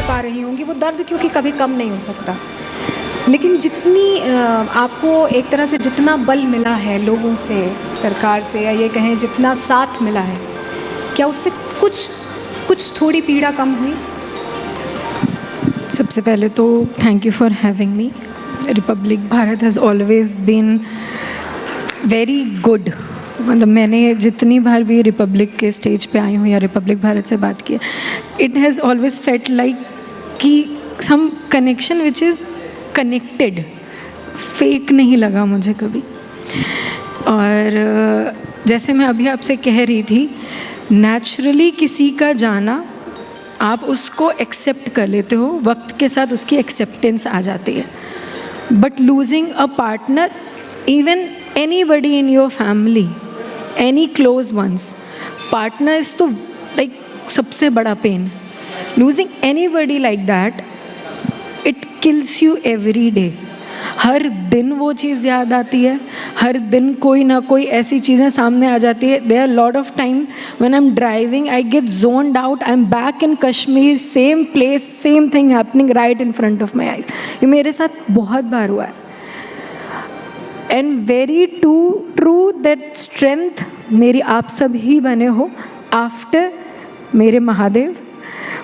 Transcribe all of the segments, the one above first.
पा रही होंगी वो दर्द क्योंकि कभी कम नहीं हो सकता, लेकिन जितनी आपको एक तरह से जितना बल मिला है लोगों से, सरकार से, या ये कहें जितना साथ मिला है, क्या उससे कुछ थोड़ी पीड़ा कम हुई? सबसे पहले तो thank you for having me. Republic Bharat has always been very good. मतलब मैंने जितनी बार भी रिपब्लिक के स्टेज पे आई हूँ या रिपब्लिक भारत से बात की है, it has always felt like कि some connection which is connected. Fake नहीं लगा मुझे कभी। और जैसे मैं अभी आपसे कह रही थी, नेचुरली किसी का जाना आप उसको एक्सेप्ट कर लेते हो, वक्त के साथ उसकी एक्सेप्टेंस आ जाती है। But losing a partner, even anybody in your family, any close ones, partner is तो लाइक सबसे बड़ा pain. Losing anybody like that, it kills you every day. हर दिन वो चीज़ याद आती है, हर दिन कोई ना कोई ऐसी चीज़ें सामने आ जाती है। There are lot of time when I am driving, I get zoned out, I am back in Kashmir, same place, same thing happening right in front of my eyes. ये मेरे साथ बहुत बार हुआ है। And very true that strength मेरी आप सब ही बने हो आफ्टर मेरे Mahadev,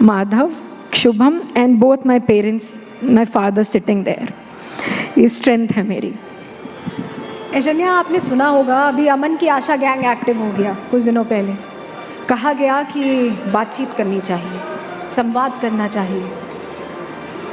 Madhav, Shubham and both my parents, my father sitting there. ये स्ट्रेंथ है मेरी। ऐश्वर्या, आपने सुना होगा अभी अमन की आशा गैंग एक्टिव हो गया कुछ दिनों पहले। कहा गया कि बातचीत करनी चाहिए, संवाद करना चाहिए।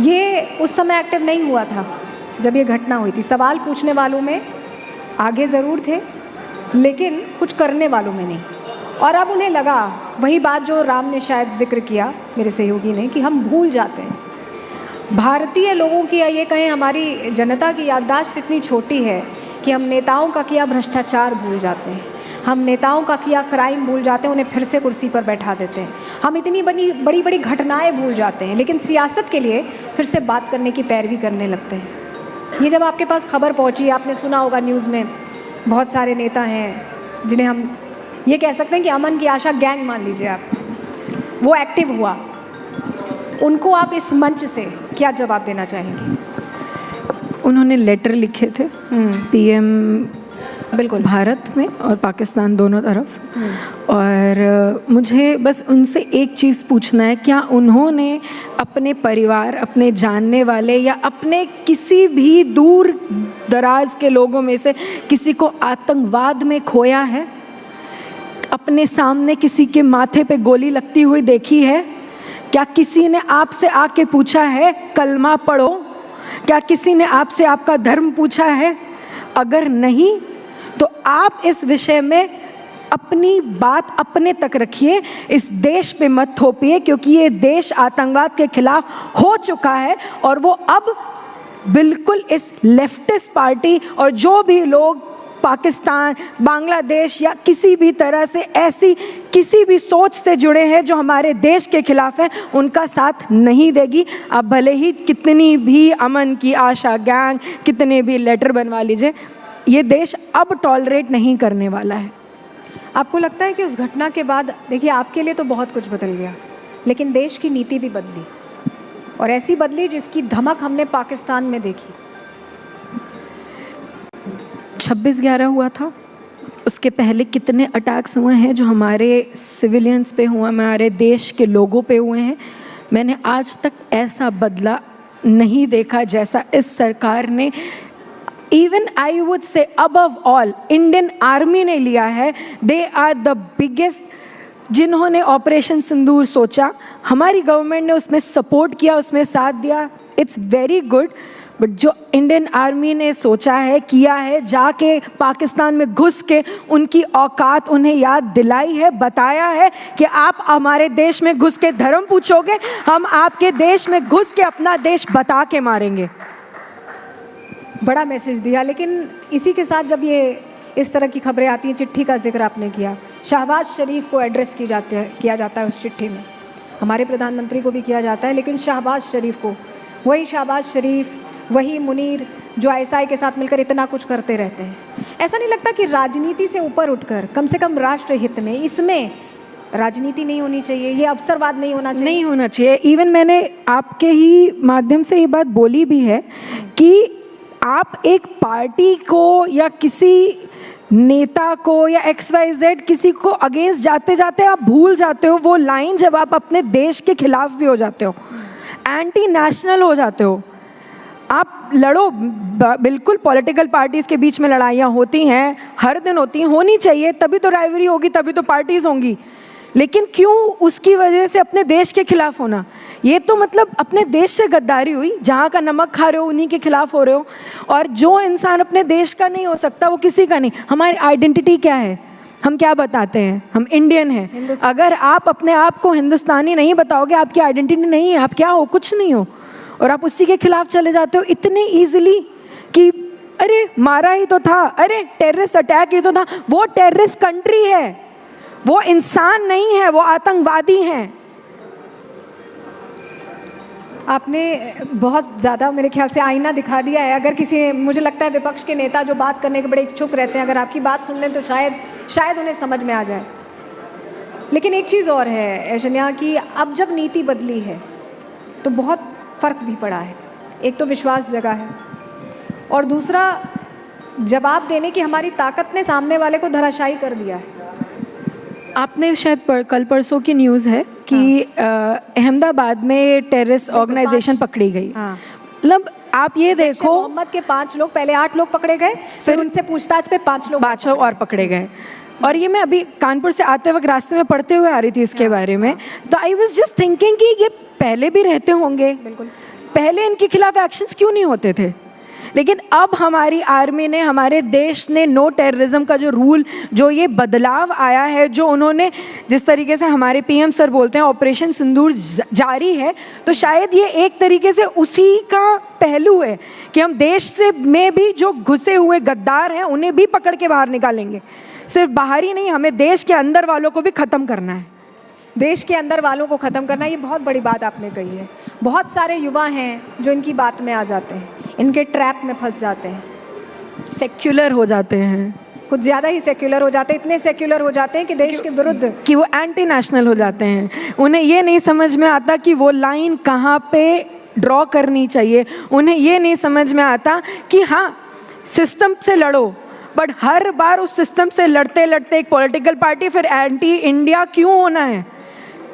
ये उस समय एक्टिव नहीं हुआ था जब ये घटना हुई थी। सवाल पूछने वालों में आगे ज़रूर थे, लेकिन कुछ करने वालों में नहीं। और अब उन्हें लगा वही बात जो राम ने शायद जिक्र किया, मेरे सहयोगी ने, कि हम भूल जाते हैं। भारतीय लोगों की, या ये कहें हमारी जनता की याददाश्त इतनी छोटी है कि हम नेताओं का किया भ्रष्टाचार भूल जाते हैं, हम नेताओं का किया क्राइम भूल जाते हैं, उन्हें फिर से कुर्सी पर बैठा देते हैं। हम इतनी बड़ी बड़ी घटनाएं भूल जाते हैं, लेकिन सियासत के लिए फिर से बात करने की पैरवी करने लगते हैं। ये जब आपके पास खबर पहुंची, आपने सुना होगा न्यूज़ में बहुत सारे नेता हैं जिन्हें हम ये कह सकते हैं कि अमन की आशा गैंग मान लीजिए आप, वो एक्टिव हुआ। उनको आप इस मंच से क्या जवाब देना चाहेंगे? उन्होंने लेटर लिखे थे पीएम, बिल्कुल, भारत में और पाकिस्तान दोनों तरफ। और मुझे बस उनसे एक चीज़ पूछना है, क्या उन्होंने अपने परिवार, अपने जानने वाले या अपने किसी भी दूर दराज के लोगों में से किसी को आतंकवाद में खोया है? अपने सामने किसी के माथे पे गोली लगती हुई देखी है? क्या किसी ने आपसे आके पूछा है कलमा पढ़ो? क्या किसी ने आपसे आपका धर्म पूछा है? अगर नहीं तो आप इस विषय में अपनी बात अपने तक रखिए, इस देश पे मत थोपिए, क्योंकि ये देश आतंकवाद के खिलाफ हो चुका है। और वो अब बिल्कुल इस लेफ्टिस्ट पार्टी और जो भी लोग पाकिस्तान, बांग्लादेश या किसी भी तरह से ऐसी किसी भी सोच से जुड़े हैं जो हमारे देश के खिलाफ है, उनका साथ नहीं देगी। अब भले ही कितनी भी अमन की आशा गैंग, कितने भी लेटर बनवा लीजिए, ये देश अब टॉलरेट नहीं करने वाला है। आपको लगता है कि उस घटना के बाद, देखिए आपके लिए तो बहुत कुछ बदल गया, लेकिन देश की नीति भी बदली, और ऐसी बदली जिसकी धमक हमने पाकिस्तान में देखी। 26/11 हुआ था, उसके पहले कितने अटैक्स हुए हैं जो हमारे सिविलियंस पे हुए, हमारे देश के लोगों पे हुए हैं। मैंने आज तक ऐसा बदला नहीं देखा जैसा इस सरकार ने, even I would say above all Indian army ने लिया है। दे आर द बिगेस्ट, जिन्होंने ऑपरेशन सिंदूर सोचा, हमारी गवर्नमेंट ने उसमें सपोर्ट किया, उसमें साथ दिया, इट्स वेरी गुड। बट जो इंडियन आर्मी ने सोचा है, किया है, जाके पाकिस्तान में घुस के उनकी औकात उन्हें याद दिलाई है, बताया है कि आप हमारे देश में घुस के धर्म पूछोगे, हम आपके देश में घुस के अपना देश बता के मारेंगे। बड़ा मैसेज दिया। लेकिन इसी के साथ जब ये इस तरह की खबरें आती हैं, चिट्ठी का जिक्र आपने किया, शहबाज शरीफ को एड्रेस किया जाता है उस चिट्ठी में, हमारे प्रधानमंत्री को भी किया जाता है, लेकिन शहबाज शरीफ को, वही शहबाज शरीफ, वही मुनीर जो आईएसआई के साथ मिलकर इतना कुछ करते रहते हैं। ऐसा नहीं लगता कि राजनीति से ऊपर उठकर कम से कम राष्ट्र हित में इसमें राजनीति नहीं होनी चाहिए, ये अवसरवाद नहीं होना चाहिए? नहीं होना चाहिए। इवन मैंने आपके ही माध्यम से ये बात बोली भी है कि आप एक पार्टी को या किसी नेता को या XYZ किसी को अगेंस्ट जाते जाते आप भूल जाते हो वो लाइन, जब आप अपने देश के खिलाफ भी हो जाते हो, एंटी नेशनल हो जाते हो। आप लड़ो, बिल्कुल पॉलिटिकल पार्टीज़ के बीच में लड़ाइयाँ होती हैं, हर दिन होती हैं, होनी चाहिए, तभी तो राइवरी होगी, तभी तो पार्टीज़ होंगी। लेकिन क्यों उसकी वजह से अपने देश के खिलाफ होना? ये तो मतलब अपने देश से गद्दारी हुई। जहाँ का नमक खा रहे हो उन्हीं के खिलाफ हो रहे हो। और जो इंसान अपने देश का नहीं हो सकता वो किसी का नहीं। हमारी आइडेंटिटी क्या है? हम क्या बताते हैं? हम इंडियन हैं। अगर आप अपने आप को हिंदुस्तानी नहीं बताओगे, आपकी आइडेंटिटी नहीं है, आप क्या हो? कुछ नहीं हो। और आप उसी के खिलाफ चले जाते हो इतने ईजिली कि अरे मारा ही तो था, अरे टेररिस्ट अटैक ही तो था। वो टेररिस्ट कंट्री है, वो इंसान नहीं है, वो आतंकवादी हैं। आपने बहुत ज़्यादा मेरे ख्याल से आईना दिखा दिया है। अगर किसी, मुझे लगता है विपक्ष के नेता जो बात करने के बड़े इच्छुक रहते हैं, अगर आपकी बात सुन लें तो शायद उन्हें समझ में आ जाए। लेकिन एक चीज़ और है ऐशन्या कि अब जब नीति बदली है तो बहुत फ़र्क भी पड़ा है। एक तो विश्वास जगा है और दूसरा जवाब देने की हमारी ताकत ने सामने वाले को धराशायी कर दिया है। आपने शायद कल परसों की न्यूज़ है कि अहमदाबाद में टेररिस्ट ऑर्गेनाइजेशन पकड़ी गई। मतलब आप ये देखो, मोहम्मद के 5 लोग, पहले 8 लोग पकड़े गए, फिर उनसे पूछताछ पे 5 लोग और पकड़े गए। और ये मैं अभी कानपुर से आते वक्त रास्ते में पढ़ते हुए आ रही थी इसके बारे में, तो आई वाज जस्ट थिंकिंग कि ये पहले भी रहते होंगे, बिल्कुल, पहले इनके खिलाफ एक्शंस क्यों नहीं होते थे? लेकिन अब हमारी आर्मी ने, हमारे देश ने नो टेररिज्म का जो रूल, जो ये बदलाव आया है, जो उन्होंने जिस तरीके से हमारे PM सर बोलते हैं ऑपरेशन सिंदूर जारी है, तो शायद ये एक तरीके से उसी का पहलू है कि हम देश से में भी जो घुसे हुए गद्दार हैं उन्हें भी पकड़ के बाहर निकालेंगे। सिर्फ बाहर ही नहीं, हमें देश के अंदर वालों को भी ख़त्म करना है। देश के अंदर वालों को ख़त्म करना, ये बहुत बड़ी बात आपने कही है। बहुत सारे युवा हैं जो इनकी बात में आ जाते हैं, इनके ट्रैप में फंस जाते हैं, सेक्युलर हो जाते हैं, कुछ ज़्यादा ही सेक्युलर हो जाते हैं, इतने सेक्युलर हो जाते हैं कि देश के विरुद्ध, कि वो एंटी नेशनल हो जाते हैं। उन्हें ये नहीं समझ में आता कि वो लाइन कहाँ पे ड्रॉ करनी चाहिए। उन्हें ये नहीं समझ में आता कि हाँ सिस्टम से लड़ो, बट हर बार उस सिस्टम से लड़ते लड़ते एक पॉलिटिकल पार्टी फिर एंटी इंडिया क्यों होना है?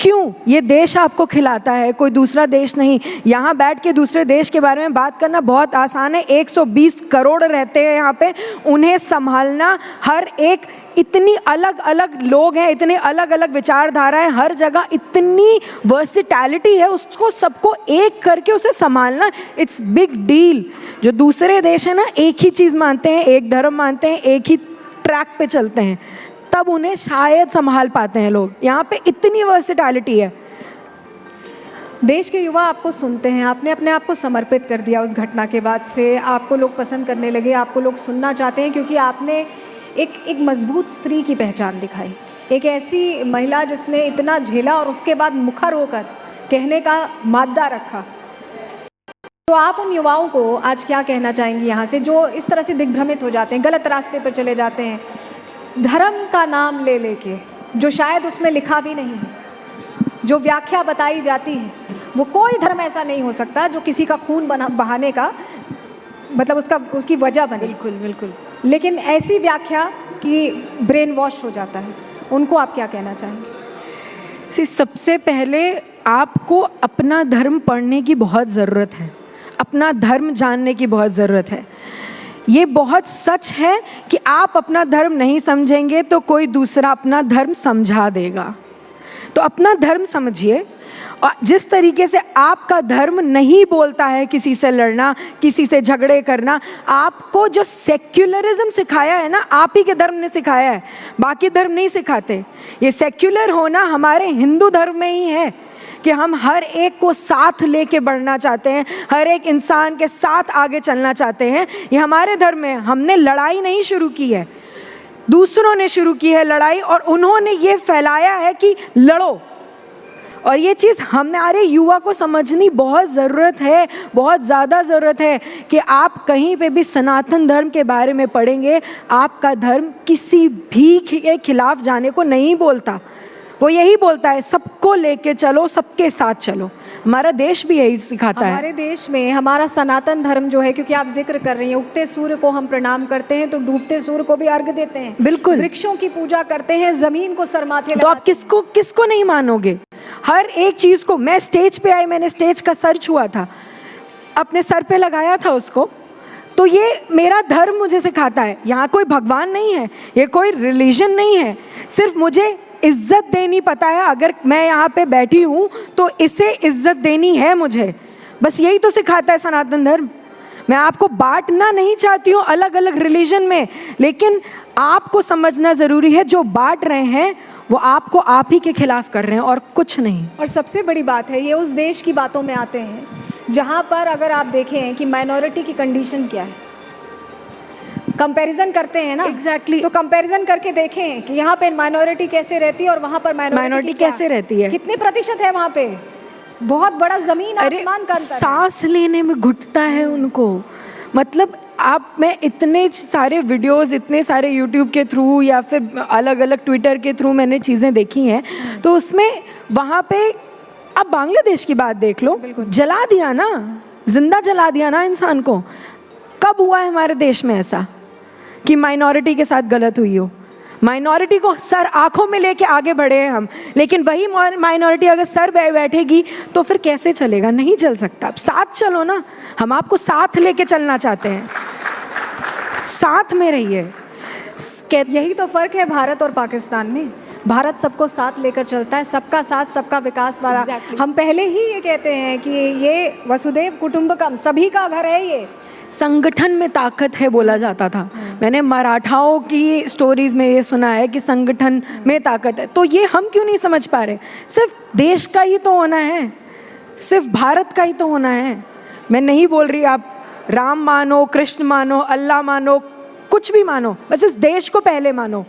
क्यों? ये देश आपको खिलाता है, कोई दूसरा देश नहीं। यहाँ बैठ के दूसरे देश के बारे में बात करना बहुत आसान है। 120 करोड़ रहते हैं यहाँ पे, उन्हें संभालना, हर एक इतनी अलग अलग लोग हैं, इतने अलग अलग विचारधाराएं, हर जगह इतनी वर्सिटैलिटी है, उसको सबको एक करके उसे संभालना, इट्स बिग डील। जो दूसरे देश है ना, एक ही चीज़ मानते हैं, एक धर्म मानते हैं, एक ही ट्रैक पे चलते हैं, तब उन्हें शायद संभाल पाते हैं लोग। यहाँ पे इतनी वर्सिटैलिटी है। देश के युवा आपको सुनते हैं, आपने अपने आप को समर्पित कर दिया उस घटना के बाद से, आपको लोग पसंद करने लगे, आपको लोग सुनना चाहते हैं क्योंकि आपने एक मजबूत स्त्री की पहचान दिखाई, एक ऐसी महिला जिसने इतना झेला और उसके बाद मुखर होकर कहने का मादा रखा। तो आप उन युवाओं को आज क्या कहना चाहेंगी यहाँ से, जो इस तरह से दिग्भ्रमित हो जाते हैं, गलत रास्ते पर चले जाते हैं, धर्म का नाम ले लेके, जो शायद उसमें लिखा भी नहीं है, जो व्याख्या बताई जाती है, वो कोई धर्म ऐसा नहीं हो सकता जो किसी का खून बहाने का मतलब उसकी वजह बने। बिल्कुल बिल्कुल। लेकिन ऐसी व्याख्या कि ब्रेन वॉश हो जाता है, उनको आप क्या कहना चाहेंगे? सबसे पहले आपको अपना धर्म पढ़ने की बहुत ज़रूरत है, अपना धर्म जानने की बहुत ज़रूरत है। ये बहुत सच है कि आप अपना धर्म नहीं समझेंगे तो कोई दूसरा अपना धर्म समझा देगा। तो अपना धर्म समझिए, और जिस तरीके से आपका धर्म नहीं बोलता है किसी से लड़ना, किसी से झगड़े करना, आपको जो सेक्युलरिज्म सिखाया है ना, आप ही के धर्म ने सिखाया है, बाकी धर्म नहीं सिखाते। ये सेक्युलर होना हमारे हिंदू धर्म में ही है कि हम हर एक को साथ लेके बढ़ना चाहते हैं, हर एक इंसान के साथ आगे चलना चाहते हैं। ये हमारे धर्म में, हमने लड़ाई नहीं शुरू की है, दूसरों ने शुरू की है लड़ाई, और उन्होंने ये फैलाया है कि लड़ो। और ये चीज़ हमारे युवा को समझनी बहुत ज़रूरत है, बहुत ज़्यादा ज़रूरत है कि आप कहीं पे भी सनातन धर्म के बारे में पढ़ेंगे, आपका धर्म किसी भी के खिलाफ जाने को नहीं बोलता। वो यही बोलता है सबको लेके चलो, सबके साथ चलो। हमारा देश भी यही सिखाता है। हमारे देश में हमारा सनातन धर्म जो है, क्योंकि आप जिक्र कर रही हैं, उगते सूर्य को हम प्रणाम करते हैं तो डूबते सूर्य को भी अर्घ देते हैं। बिल्कुल। वृक्षों की पूजा करते हैं, जमीन को सर माथे तो आप लगाते हैं। किसको नहीं मानोगे? हर एक चीज को। मैं स्टेज पे आई, मैंने स्टेज का सर छुआ था, अपने सर पे लगाया था उसको। तो ये मेरा धर्म मुझे सिखाता है। यहाँ कोई भगवान नहीं है, ये कोई रिलीजन नहीं है, सिर्फ मुझे इज्जत देनी पता है। अगर मैं यहाँ पे बैठी हूँ तो इसे इज्जत देनी है मुझे, बस यही तो सिखाता है सनातन धर्म। मैं आपको बांटना नहीं चाहती हूँ अलग अलग रिलीजन में, लेकिन आपको समझना ज़रूरी है जो बांट रहे हैं वो आपको आप ही के खिलाफ कर रहे हैं और कुछ नहीं। और सबसे बड़ी बात है, ये उस देश की बातों में आते हैं जहाँ पर अगर आप देखें कि माइनॉरिटी की कंडीशन क्या है, कंपैरिजन करते हैं ना। Exactly. तो कंपैरिजन करके देखें कि यहाँ पे माइनॉरिटी कैसे रहती है और वहाँ पर माइनॉरिटी कैसे रहती है, कितने प्रतिशत है वहाँ पे। बहुत बड़ा जमीन आसमान का अंतर है। सांस लेने में घुटता है उनको। मतलब मैं इतने सारे वीडियोस, इतने सारे यूट्यूब के थ्रू या फिर अलग अलग ट्विटर के थ्रू मैंने चीज़ें देखी हैं, तो उसमें वहाँ पे आप बांग्लादेश की बात देख लो, जला दिया ना, जिंदा जला दिया ना इंसान को। कब हुआ है हमारे देश में ऐसा कि माइनॉरिटी के साथ गलत हुई हो? माइनॉरिटी को सर आंखों में लेके आगे बढ़े हैं हम, लेकिन वही माइनॉरिटी अगर सर बैठेगी तो फिर कैसे चलेगा? नहीं चल सकता। साथ चलो ना, हम आपको साथ लेके चलना चाहते हैं, साथ में रहिए। यही तो फर्क है भारत और पाकिस्तान में। भारत सबको साथ लेकर चलता है, सबका साथ सबका विकास वाला। हम पहले ही ये कहते हैं कि ये वसुधैव कुटुंबकम, सभी का घर है। ये संगठन में ताकत है बोला जाता था। मैंने मराठाओं की स्टोरीज में ये सुना है कि संगठन में ताकत है। तो ये हम क्यों नहीं समझ पा रहे? सिर्फ देश का ही तो होना है, सिर्फ भारत का ही तो होना है। मैं नहीं बोल रही आप राम मानो, कृष्ण मानो, अल्लाह मानो, कुछ भी मानो, बस इस देश को पहले मानो,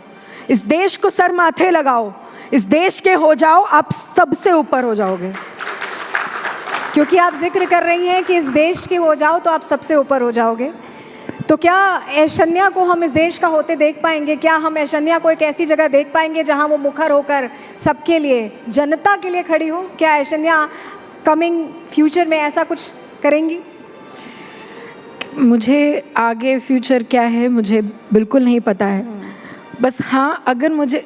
इस देश को सर माथे लगाओ, इस देश के हो जाओ, आप सबसे ऊपर हो जाओगे। क्योंकि आप जिक्र कर रही हैं कि इस देश के हो जाओ तो आप सबसे ऊपर हो जाओगे। तो क्या ऐशन्या को हम इस देश का होते देख पाएंगे? क्या हम ऐशन्या को एक ऐसी जगह देख पाएंगे जहां वो मुखर होकर सबके लिए, जनता के लिए खड़ी हो? क्या ऐशन्या कमिंग फ्यूचर में ऐसा कुछ करेंगी? मुझे आगे फ्यूचर क्या है मुझे बिल्कुल नहीं पता है। बस हाँ, अगर मुझे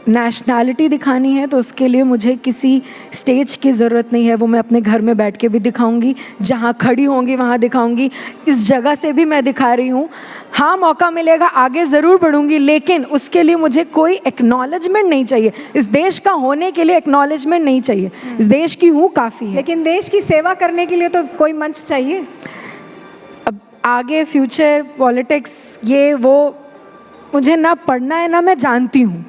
नेशनैलिटी दिखानी है तो उसके लिए मुझे किसी स्टेज की ज़रूरत नहीं है। वो मैं अपने घर में बैठ के भी दिखाऊंगी, जहाँ खड़ी होंगी वहाँ दिखाऊंगी, इस जगह से भी मैं दिखा रही हूँ। हाँ, मौका मिलेगा आगे ज़रूर बढ़ूंगी, लेकिन उसके लिए मुझे कोई एक्नॉलेजमेंट नहीं चाहिए। इस देश का होने के लिए एक्नॉलेजमेंट नहीं चाहिए, इस देश की हूँ काफ़ी है। लेकिन देश की सेवा करने के लिए तो कोई मंच चाहिए। अब आगे फ्यूचर पॉलिटिक्स ये वो मुझे ना पढ़ना है ना मैं जानती हूँ।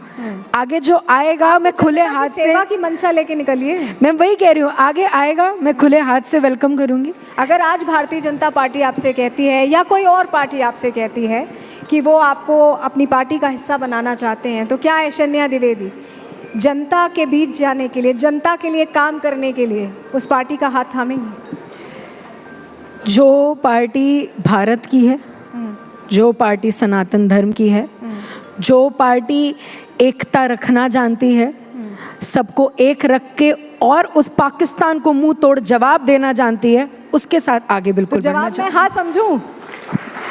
आगे जो आएगा मैं खुले हाथ से, सेवा की मंशा लेके निकलिए। मैं वही कह रही हूँ, आगे आएगा मैं खुले हाथ से वेलकम करूँगी। अगर आज भारतीय जनता पार्टी आपसे कहती है या कोई और पार्टी आपसे कहती है कि वो आपको अपनी पार्टी का हिस्सा बनाना चाहते हैं, तो क्या ऐशन्या द्विवेदी जनता के बीच जाने के लिए, जनता के लिए काम करने के लिए उस पार्टी का हाथ थामेंगी? जो पार्टी भारत की है, जो पार्टी सनातन धर्म की है, जो पार्टी एकता रखना जानती है, सबको एक रख के और उस पाकिस्तान को मुंह तोड़ जवाब देना जानती है, उसके साथ आगे बिल्कुल तो बढ़ना जवाब मैं हाँ समझूं?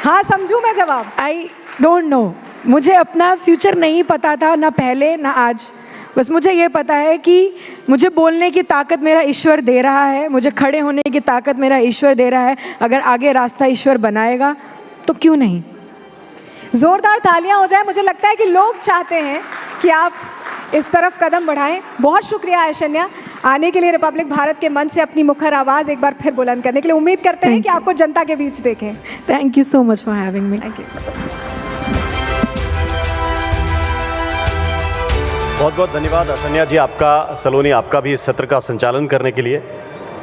हाँ समझूं मैं जवाब? I don't know. मुझे अपना फ्यूचर नहीं पता था, ना पहले ना आज। बस मुझे ये पता है कि मुझे बोलने की ताकत मेरा ईश्वर दे रहा है, मुझे खड़े होने की ताकत मेरा ईश्वर दे रहा है। अगर आगे रास्ता ईश्वर बनाएगा तो क्यों नहीं। जोरदार तालियां हो जाए। मुझे लगता है कि लोग चाहते हैं कि आप इस तरफ कदम बढ़ाएं। बहुत शुक्रिया ऐशन्या आने के लिए, रिपब्लिक भारत के मंच से अपनी मुखर आवाज़ एक बार फिर बुलंद करने के लिए। उम्मीद करते हैं कि आपको जनता के बीच देखें। Thank you so much for having me. Thank you. बहुत बहुत धन्यवाद ऐशन्या जी आपका, सलोनी आपका भी इस सत्र का संचालन करने के लिए।